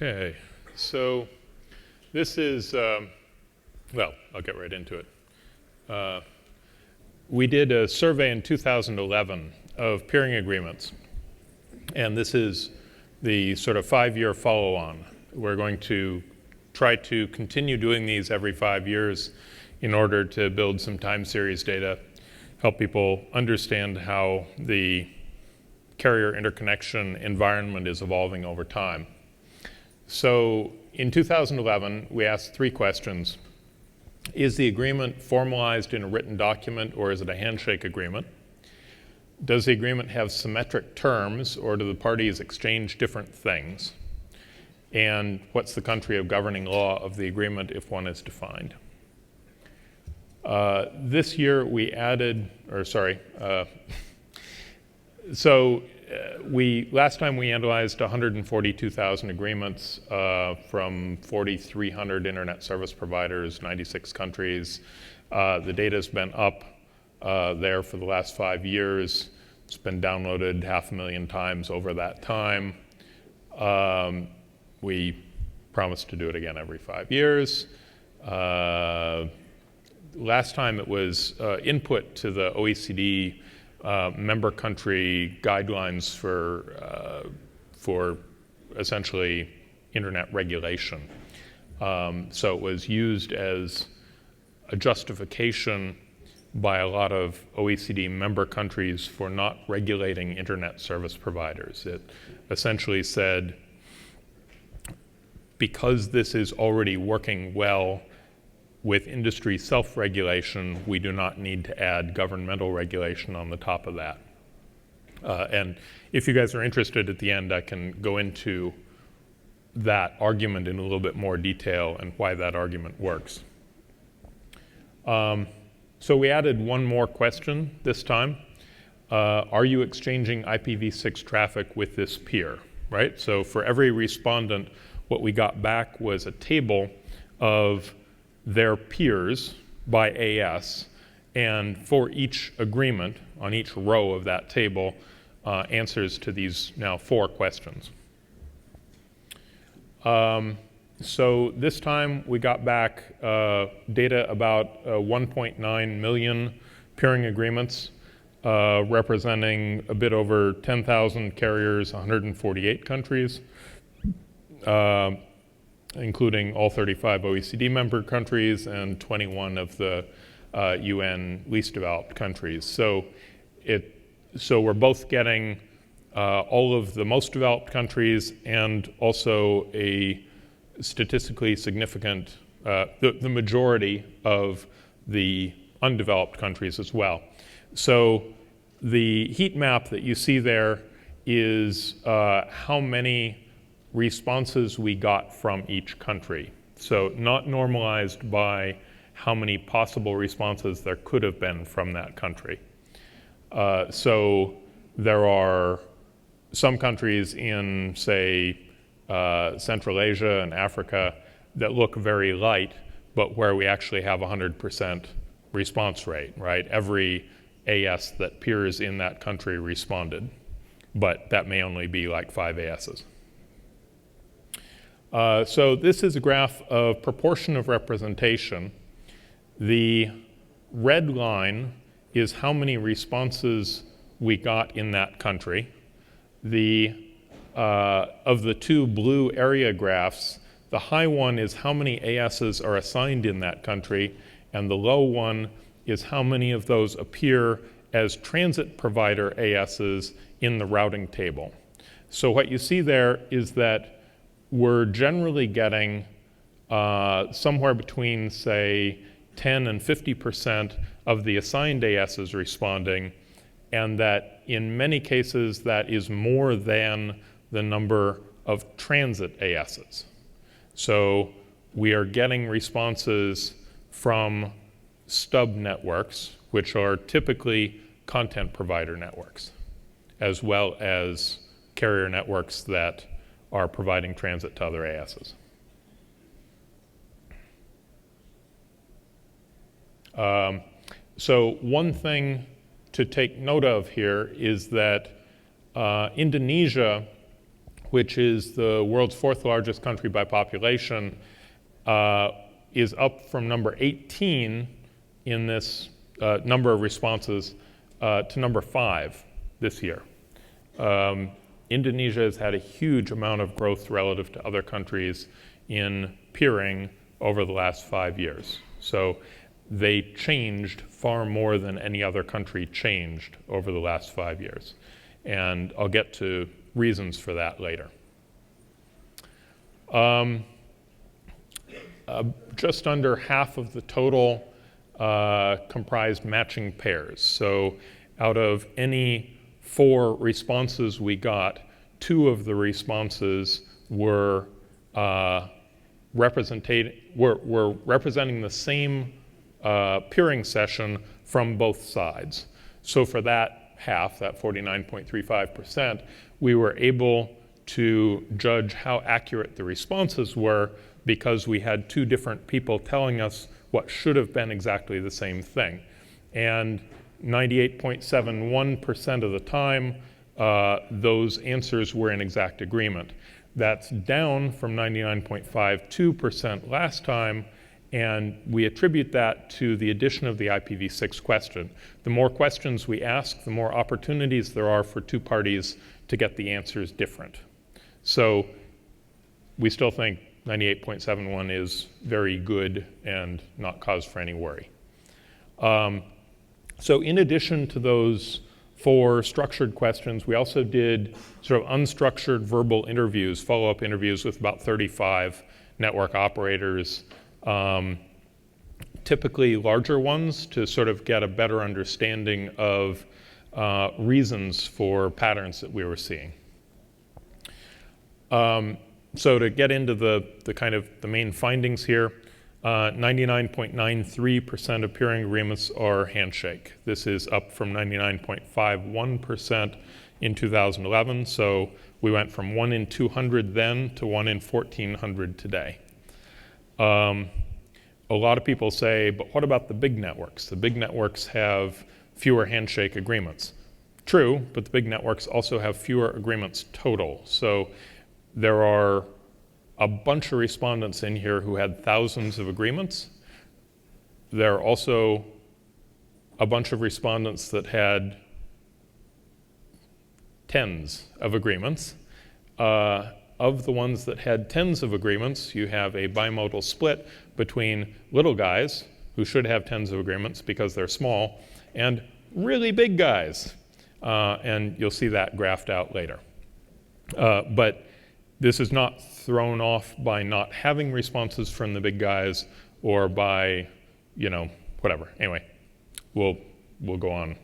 Okay, so this is, well, I'll get right into it. We did a survey in 2011 of peering agreements, and this is the sort of 5-year follow-on. We're going to try to continue doing these every 5 years in order to build some time series data, help people understand how the carrier interconnection environment is evolving over time. So in 2011, we asked 3 questions. Is the agreement formalized in a written document, or is it a handshake agreement? Does the agreement have symmetric terms, or do the parties exchange different things? And what's the country of governing law of the agreement if one is defined? This year we added, last time we analyzed 142,000 agreements from 4,300 internet service providers, 96 countries. The data's been up there for the last 5 years. It's been downloaded 500,000 times over that time. We promise to do it again every 5 years. Last time it was input to the OECD member country guidelines for essentially internet regulation. So it was used as a justification by a lot of OECD member countries for not regulating internet service providers. It essentially said, because this is already working well with industry self-regulation, we do not need to add governmental regulation on the top of that. And if you guys are interested at the end, I can go into that argument in a little bit more detail and why that argument works. So we added one more question this time. Are you exchanging IPv6 traffic with this peer, right? So for every respondent, what we got back was a table of their peers by AS, and for each agreement, on each row of that table, answers to these now 4 questions. So this time we got back data about 1.9 million peering agreements, representing a bit over 10,000 carriers, 148 countries. Including all 35 OECD member countries and 21 of the UN least developed countries. So we're both getting all of the most developed countries and also a statistically significant, the majority of the undeveloped countries as well. So the heat map that you see there is how many responses we got from each country. So not normalized by how many possible responses there could have been from that country. So there are some countries in, say, Central Asia and Africa that look very light, but where we actually have 100% response rate, right? Every AS that peers in that country responded, but that may only be like 5 ASs. So this is a graph of proportion of representation. The red line is how many responses we got in that country. Of the 2 blue area graphs, the high one is how many ASs are assigned in that country, and the low one is how many of those appear as transit provider ASs in the routing table. So what you see there is that we're generally getting somewhere between, say, 10 and 50% of the assigned ASs responding, and that in many cases that is more than the number of transit ASs. So we are getting responses from stub networks, which are typically content provider networks, as well as carrier networks that are providing transit to other ASs. So one thing to take note of here is that Indonesia which is the world's 4th largest country by population, is up from number 18 in this number of responses to number 5 this year. Indonesia has had a huge amount of growth relative to other countries in peering over the last 5 years. So they changed far more than any other country changed over the last 5 years. And I'll get to reasons for that later. Just under half of the total comprised matching pairs. So out of any 4 responses we got, 2 of the responses were representing the same peering session from both sides. So for that half, that 49.35%, we were able to judge how accurate the responses were because we had 2 different people telling us what should have been exactly the same thing. And 98.71% of the time, those answers were in exact agreement. That's down from 99.52% last time, and we attribute that to the addition of the IPv6 question. The more questions we ask, the more opportunities there are for 2 parties to get the answers different. So we still think 98.71 is very good and not cause for any worry. So in addition to those 4 structured questions, we also did sort of unstructured verbal interviews, follow-up interviews with about 35 network operators, typically larger ones to sort of get a better understanding of reasons for patterns that we were seeing. So to get into the kind of the main findings here, 99.93% of peering agreements are handshake. This is up from 99.51% in 2011. So we went from 1 in 200 then to 1 in 1,400 today. A lot of people say, but what about the big networks? The big networks have fewer handshake agreements. True, but the big networks also have fewer agreements total. So there are a bunch of respondents in here who had thousands of agreements. There are also a bunch of respondents that had tens of agreements. Of the ones that had tens of agreements, you have a bimodal split between little guys, who should have tens of agreements because they're small, and really big guys. And you'll see that graphed out later. But this is not thrown off by not having responses from the big guys or by, whatever. Anyway, we'll go on.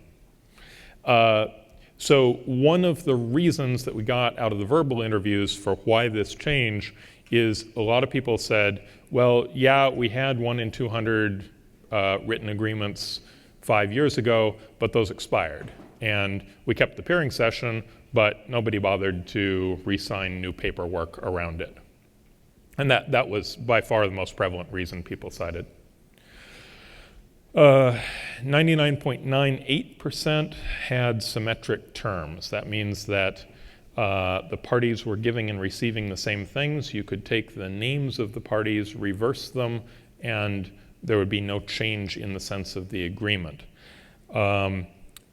So one of the reasons that we got out of the verbal interviews for why this change is a lot of people said, well, yeah, we had 1 in 200 written agreements 5 years ago, but those expired. And we kept the peering session, but nobody bothered to re-sign new paperwork around it. And that was by far the most prevalent reason people cited. 99.98% had symmetric terms. That means that the parties were giving and receiving the same things. You could take the names of the parties, reverse them, and there would be no change in the sense of the agreement.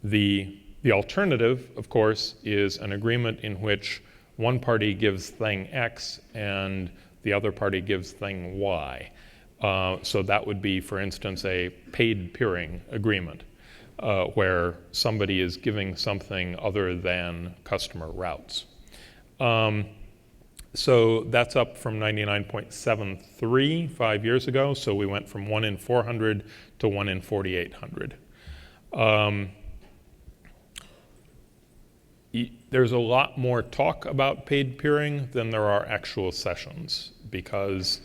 The alternative, of course, is an agreement in which one party gives thing X and the other party gives thing Y. So that would be, for instance, a paid peering agreement where somebody is giving something other than customer routes. So that's up from 99.73 5 years ago. So we went from 1 in 400 to 1 in 4,800. There's a lot more talk about paid peering than there are actual sessions because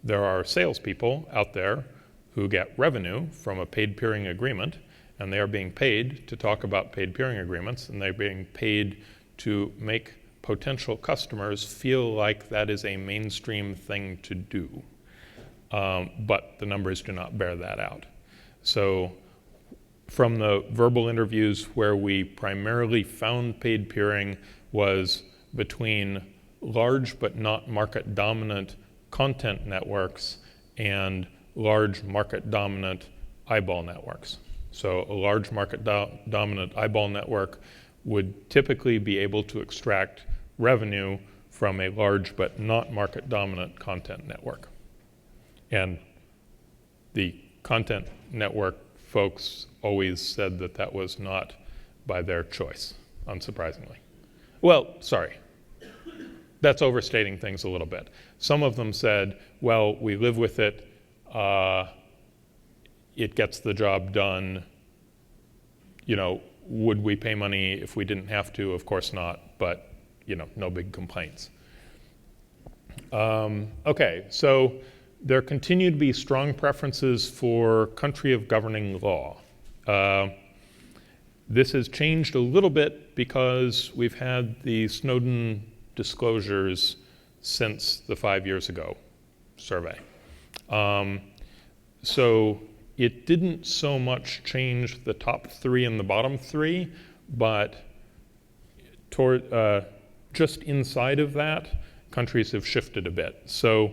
there are salespeople out there who get revenue from a paid peering agreement, and they are being paid to talk about paid peering agreements, and they're being paid to make potential customers feel like that is a mainstream thing to do. But the numbers do not bear that out. So from the verbal interviews where we primarily found paid peering was between large but not market dominant content networks and large market dominant eyeball networks. So a large market dominant eyeball network would typically be able to extract revenue from a large but not market dominant content network. And the content network folks always said that that was not by their choice, unsurprisingly. Well, sorry, that's overstating things a little bit. Some of them said, well, we live with it, it gets the job done, you know, would we pay money if we didn't have to? Of course not, but you know, no big complaints. Okay, so there continue to be strong preferences for country of governing law. This has changed a little bit because we've had the Snowden disclosures since the 5 years ago survey. So it didn't so much change the top three and the bottom three, but just inside of that, countries have shifted a bit. So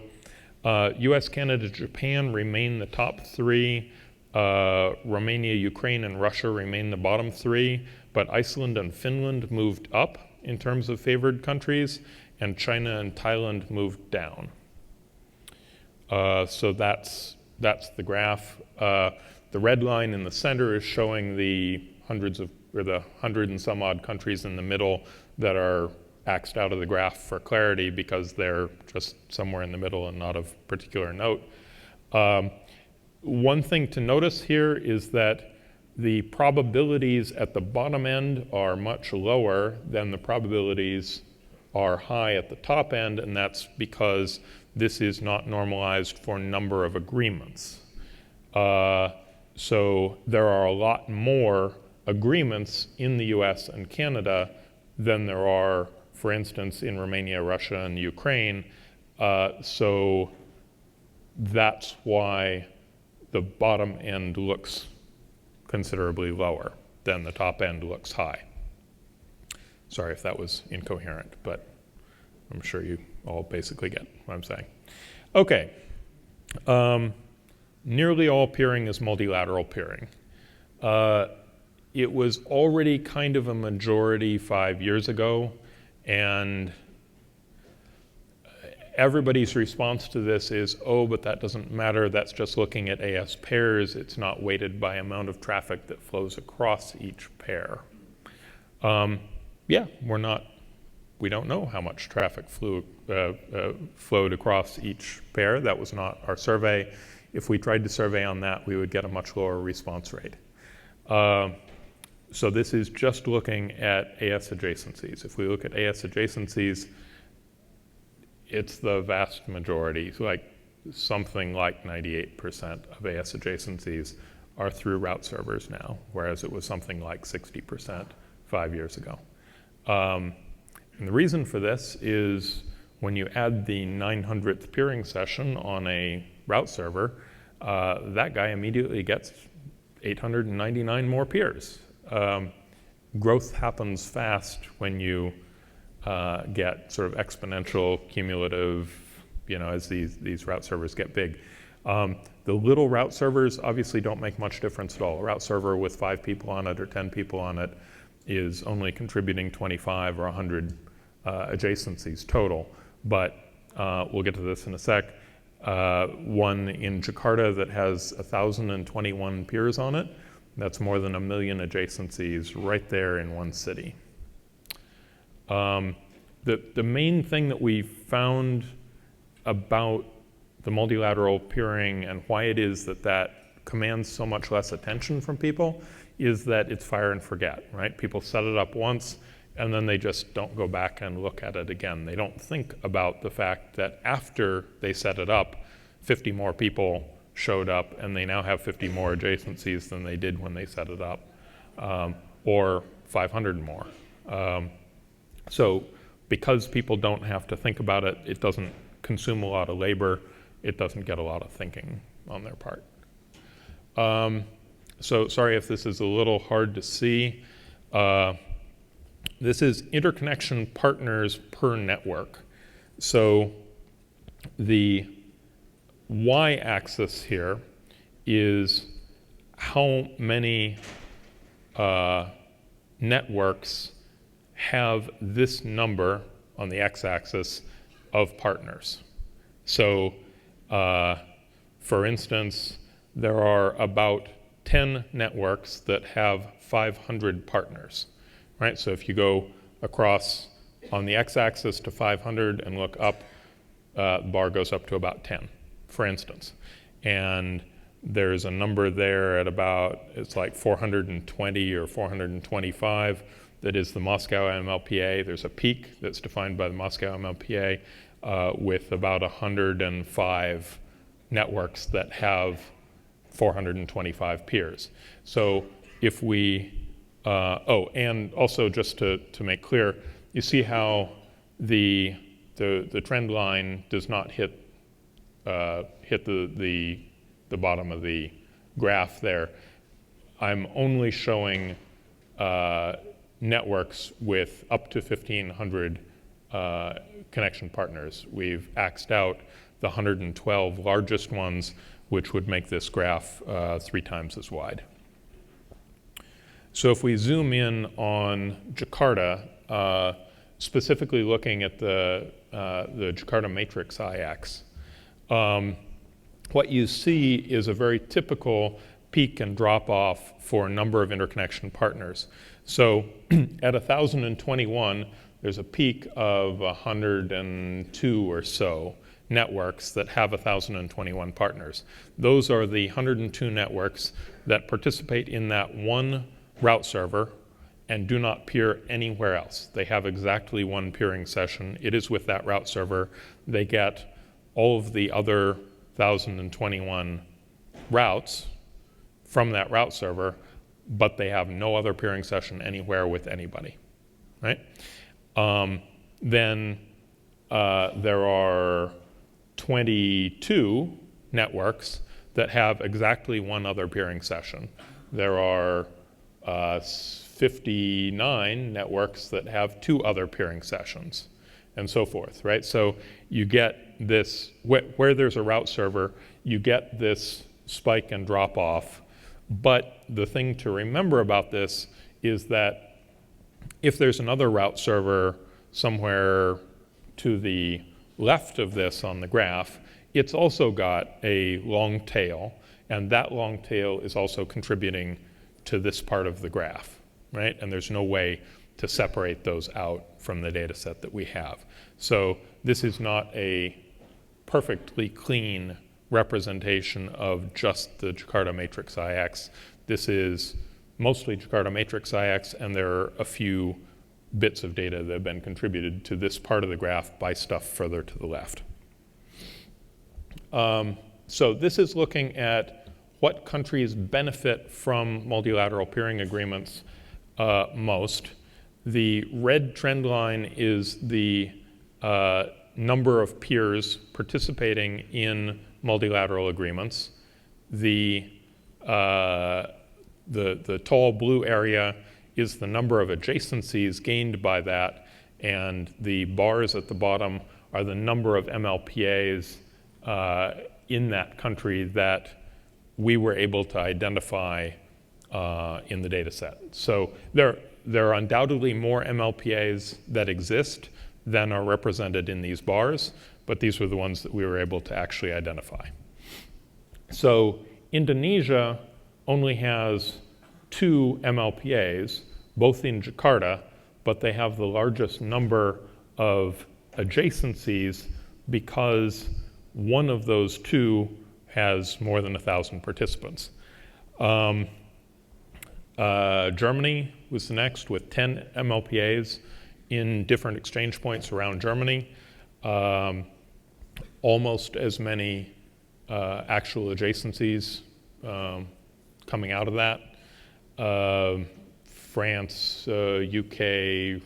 US, Canada, Japan remain the top three. Romania, Ukraine, and Russia remain the bottom three, but Iceland and Finland moved up in terms of favored countries, and China and Thailand moved down. So that's the graph. The red line in the center is showing the the 100 and some odd countries in the middle that are axed out of the graph for clarity because they're just somewhere in the middle and not of particular note. One thing to notice here is that the probabilities at the bottom end are much lower than the probabilities are high at the top end, and that's because this is not normalized for number of agreements. So there are a lot more agreements in the US and Canada than there are, for instance, in Romania, Russia, and Ukraine. So that's why the bottom end looks considerably lower than the top end looks high. Sorry if that was incoherent, but I'm sure you all basically get what I'm saying. Okay, nearly all peering is multilateral peering. It was already kind of a majority 5 years ago, and everybody's response to this is, oh, but that doesn't matter, that's just looking at AS pairs, it's not weighted by amount of traffic that flows across each pair. Yeah, we don't know how much traffic flowed across each pair. That was not our survey. If we tried to survey on that, we would get a much lower response rate. So this is just looking at AS adjacencies. If we look at AS adjacencies, it's the vast majority, like something like 98% of AS adjacencies are through route servers now, whereas it was something like 60% 5 years ago. And the reason for this is when you add the 900th peering session on a route server, that guy immediately gets 899 more peers. Growth happens fast when you get sort of exponential, cumulative, you know, as these route servers get big. The little route servers obviously don't make much difference at all. A route server with 5 people on it or 10 people on it is only contributing 25 or 100 adjacencies total. But we'll get to this in a sec. One in Jakarta that has 1,021 peers on it. That's more than 1 million adjacencies right there in one city. The main thing that we found about the multilateral peering and why it is that commands so much less attention from people is that it's fire and forget, right? People set it up once and then they just don't go back and look at it again. They don't think about the fact that after they set it up, 50 more people showed up and they now have 50 more adjacencies than they did when they set it up, or 500 more. So because people don't have to think about it, it doesn't consume a lot of labor, it doesn't get a lot of thinking on their part. So sorry if this is a little hard to see. This is interconnection partners per network. So the y-axis here is how many networks have this number on the x-axis of partners. So for instance, there are about 10 networks that have 500 partners, right? So if you go across on the x-axis to 500 and look up, the bar goes up to about 10, for instance. And there's a number there at about, it's like 420 or 425 that is the Moscow MLPA. There's a peak that's defined by the Moscow MLPA with about 105 networks that have 425 peers. So if we, and also just to make clear, you see how the trend line does not hit the bottom of the graph there. I'm only showing networks with up to 1,500 connection partners. We've axed out the 112 largest ones, which would make this graph 3 times as wide. So if we zoom in on Jakarta, specifically looking at the Jakarta matrix IX, what you see is a very typical peak and drop off for a number of interconnection partners. So at 1,021, there's a peak of 102 or so networks that have 1,021 partners. Those are the 102 networks that participate in that one route server and do not peer anywhere else. They have exactly one peering session. It is with that route server. They get all of the other 1,021 routes from that route server, but they have no other peering session anywhere with anybody, right? Then there are 22 networks that have exactly one other peering session. There are 59 networks that have 2 other peering sessions, and so forth, right? So you get this, where there's a route server, you get this spike and drop off. But the thing to remember about this is that if there's another route server somewhere to the left of this on the graph, it's also got a long tail, and that long tail is also contributing to this part of the graph, right? And there's no way to separate those out from the data set that we have. So this is not a perfectly clean representation of just the Jakarta matrix IX. This is mostly Jakarta matrix IX, and there are a few bits of data that have been contributed to this part of the graph by stuff further to the left. So this is looking at what countries benefit from multilateral peering agreements most. The red trend line is the number of peers participating in multilateral agreements. The tall blue area is the number of adjacencies gained by that, and the bars at the bottom are the number of MLPAs in that country that we were able to identify in the data set. So there are undoubtedly more MLPAs that exist than are represented in these bars, but these were the ones that we were able to actually identify. So Indonesia only has 2 MLPAs, both in Jakarta, but they have the largest number of adjacencies because one of those 2 has more than 1,000 participants. Germany was the next with 10 MLPAs in different exchange points around Germany. Almost as many actual adjacencies coming out of that. France, UK,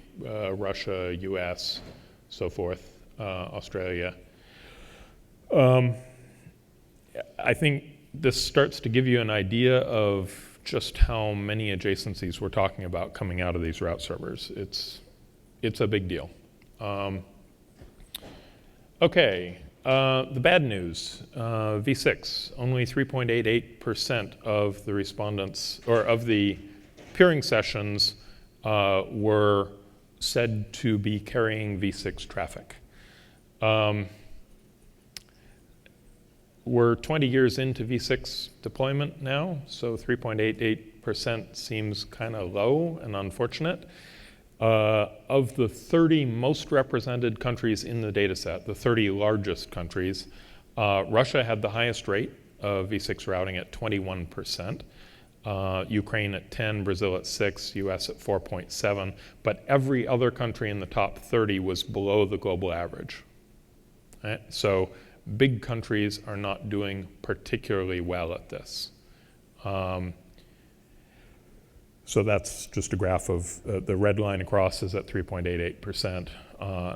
Russia, US, so forth, Australia. I think this starts to give you an idea of just how many adjacencies we're talking about coming out of these route servers. It's a big deal. Okay, the bad news, V6, only 3.88% of the respondents, or of the peering sessions were said to be carrying V6 traffic. We're 20 years into V6 deployment now, so 3.88% seems kind of low and unfortunate. Of the 30 most represented countries in the data set, the 30 largest countries, Russia had the highest rate of V6 routing at 21%, Ukraine at 10, Brazil at 6, US at 4.7, but every other country in the top 30 was below the global average. Right? So big countries are not doing particularly well at this. So that's just a graph of the red line across is at 3.88%,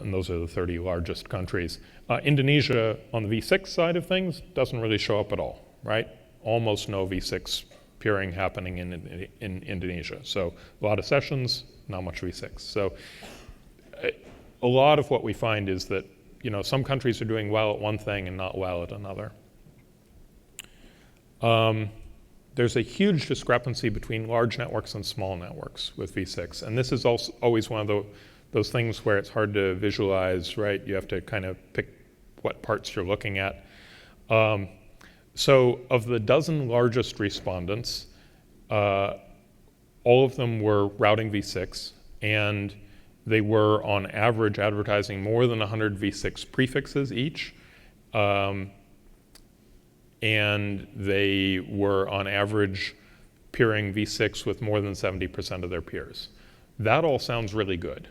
and those are the 30 largest countries. Indonesia, on the V6 side of things, doesn't really show up at all, right? Almost no V6 peering happening in Indonesia. So a lot of sessions, not much V6. So a lot of what we find is that some countries are doing well at one thing and not well at another. There's a huge discrepancy between large networks and small networks with V6. And this is also always one of those things where it's hard to visualize, right? You have to kind of pick what parts you're looking at. So of the dozen largest respondents, all of them were routing V6, and they were on average advertising more than 100 V6 prefixes each. And they were on average peering V6 with more than 70% of their peers. That all sounds really good.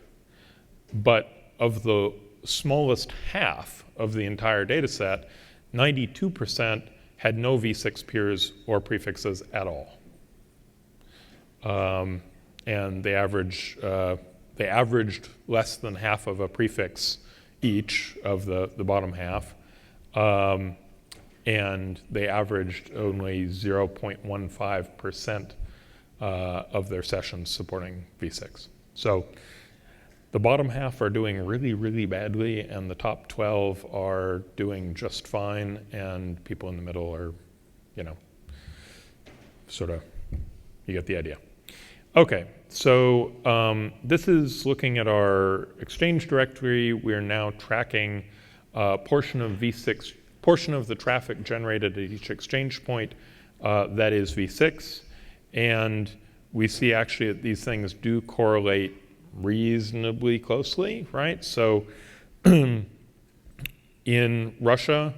But of the smallest half of the entire data set, 92% had no V6 peers or prefixes at all. And they averaged less than half of a prefix each of the bottom half. And they averaged only 0.15% of their sessions supporting V6. So the bottom half are doing really, really badly, and the top 12 are doing just fine, and people in the middle are, sort of, you get the idea. Okay, so this is looking at our Exchange directory. We are now tracking a portion of the traffic generated at each exchange point that is V6, and we see actually that these things do correlate reasonably closely, right? So in Moscow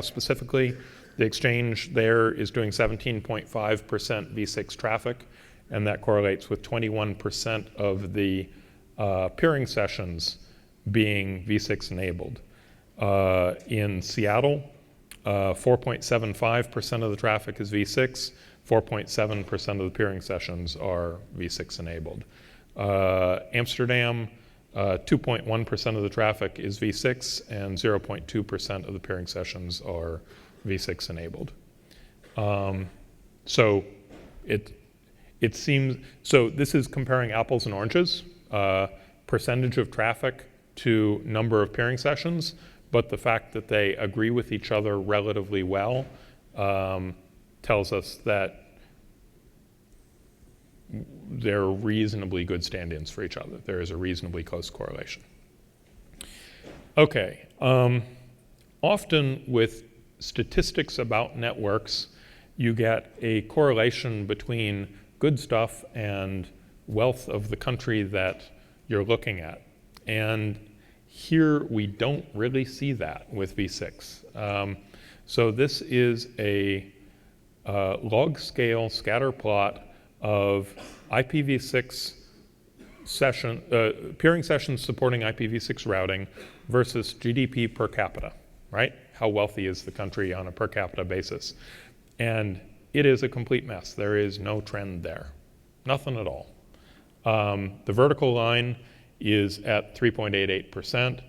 specifically, the exchange there is doing 17.5% V6 traffic, and that correlates with 21% of the peering sessions being V6 enabled. In Seattle, 4.75% of the traffic is V6, 4.7% of the peering sessions are V6 enabled. Amsterdam, 2.1% of the traffic is V6, and 0.2% of the peering sessions are V6 enabled. So it seems, so this is comparing apples and oranges, percentage of traffic to number of peering sessions. But the fact that they agree with each other relatively well tells us that they're reasonably good stand-ins for each other. There is a reasonably close correlation. Okay, often with statistics about networks, you get a correlation between good stuff and wealth of the country that you're looking at. And here we don't really see that with V6. So this is a log scale scatter plot of IPv6 peering sessions supporting IPv6 routing versus GDP per capita, right? How wealthy is the country on a per capita basis? And it is a complete mess. There is no trend there, nothing at all. The vertical line is at 3.88%.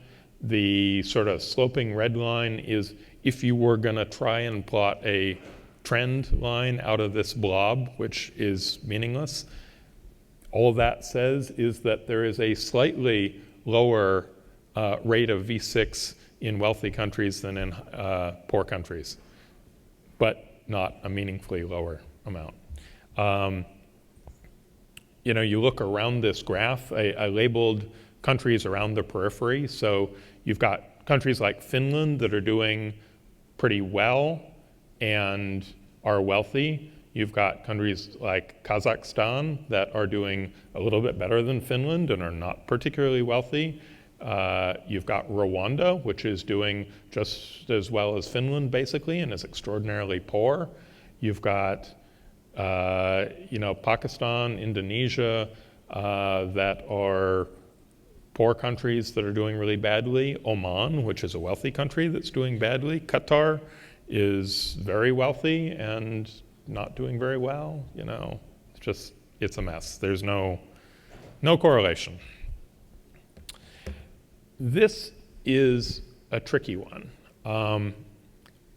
The sort of sloping red line is if you were going to try and plot a trend line out of this blob, which is meaningless. All that says is that there is a slightly lower rate of V6 in wealthy countries than in poor countries, but not a meaningfully lower amount. You look around this graph, I labeled countries around the periphery. So you've got countries like Finland that are doing pretty well and are wealthy. You've got countries like Kazakhstan that are doing a little bit better than Finland and are not particularly wealthy. You've got Rwanda, which is doing just as well as Finland, basically, and is extraordinarily poor. You've got, Pakistan, Indonesia, that are poor countries that are doing really badly. Oman, which is a wealthy country that's doing badly. Qatar is very wealthy and not doing very well. It's a mess. There's no correlation. This is a tricky one.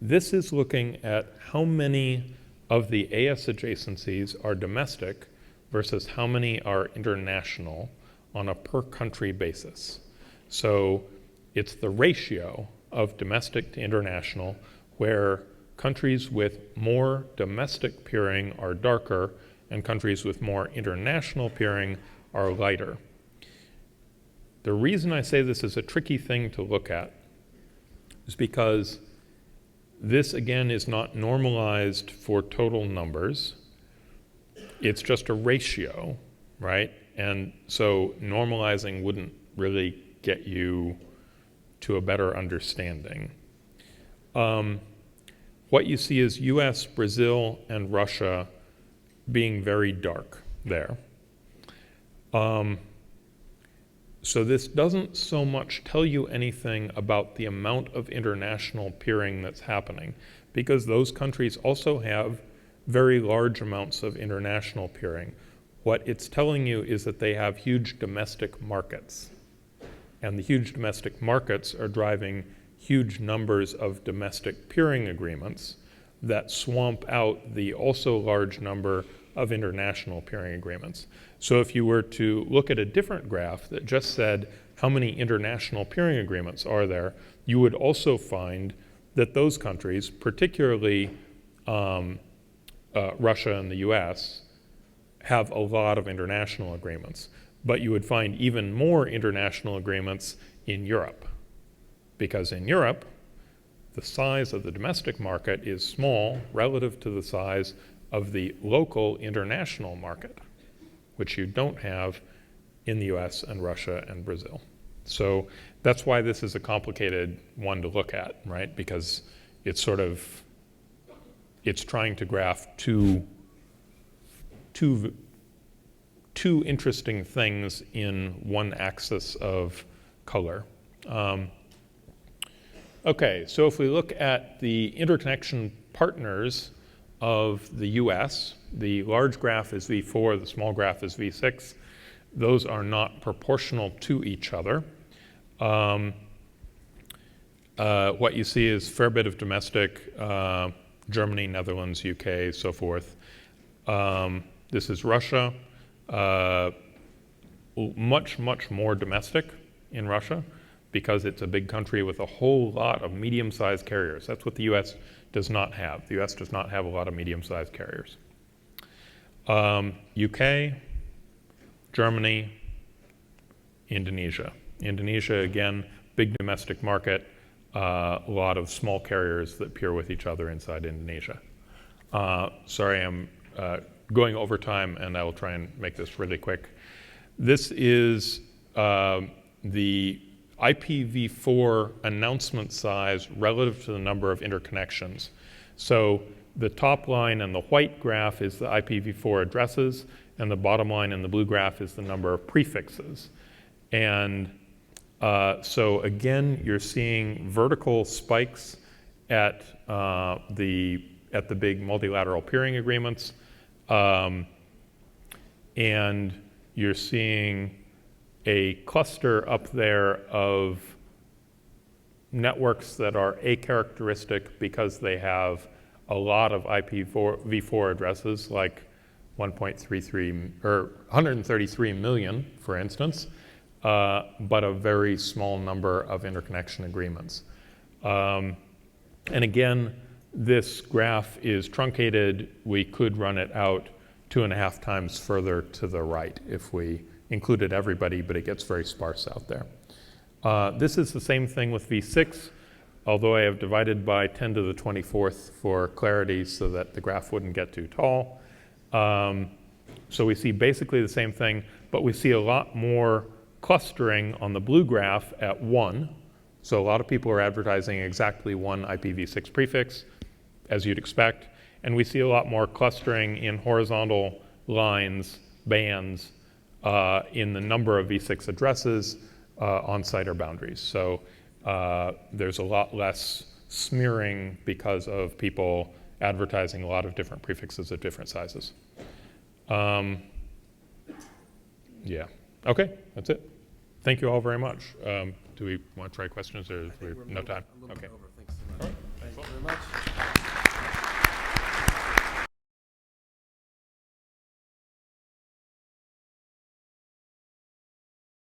This is looking at how many of the AS adjacencies are domestic versus how many are international on a per country basis. So it's the ratio of domestic to international, where countries with more domestic peering are darker and countries with more international peering are lighter. The reason I say this is a tricky thing to look at is because this, again, is not normalized for total numbers. It's just a ratio, right? And so normalizing wouldn't really get you to a better understanding. What you see is US, Brazil, and Russia being very dark there. So this doesn't so much tell you anything about the amount of international peering that's happening, because those countries also have very large amounts of international peering. What it's telling you is that they have huge domestic markets, and the huge domestic markets are driving huge numbers of domestic peering agreements that swamp out the also large number of international peering agreements. So if you were to look at a different graph that just said how many international peering agreements are there, you would also find that those countries, particularly Russia and the US, have a lot of international agreements. But you would find even more international agreements in Europe, because in Europe, the size of the domestic market is small relative to the size of the local international market, which you don't have in the US and Russia and Brazil. So that's why this is a complicated one to look at, right? Because it's trying to graph two interesting things in one axis of color. Okay, so if we look at the interconnection partners of the US, the large graph is V4, the small graph is V6. Those are not proportional to each other. What you see is a fair bit of domestic, Germany, Netherlands, UK, so forth. This is Russia, much more domestic in Russia, because it's a big country with a whole lot of medium-sized carriers. That's what the US does not have. The US does not have a lot of medium-sized carriers. UK, Germany, Indonesia. Indonesia, again, big domestic market, a lot of small carriers that peer with each other inside Indonesia. Sorry, I'm going over time, and I will try and make this really quick. This is the IPv4 announcement size relative to the number of interconnections. So the top line in the white graph is the IPv4 addresses, and the bottom line in the blue graph is the number of prefixes. And so again, you're seeing vertical spikes at the big multilateral peering agreements, and you're seeing a cluster up there of networks that are acharacteristic because they have a lot of IPv4 addresses, like 1.33 or 133 million, for instance. but a very small number of interconnection agreements. And again, this graph is truncated. We could run it out 2.5 times further to the right if we included everybody, but it gets very sparse out there. This is the same thing with V6, although I have divided by 10 to the 24th for clarity so that the graph wouldn't get too tall. So we see basically the same thing, but we see a lot more clustering on the blue graph at 1. So a lot of people are advertising exactly one IPv6 prefix, as you'd expect. And we see a lot more clustering in horizontal lines, bands, in the number of V6 addresses on site or boundaries. So there's a lot less smearing because of people advertising a lot of different prefixes of different sizes. Yeah. Okay, that's it. Thank you all very much. Do we want to try questions, or is there no time? A little Okay. bit over. Thanks so much. Thank you very much.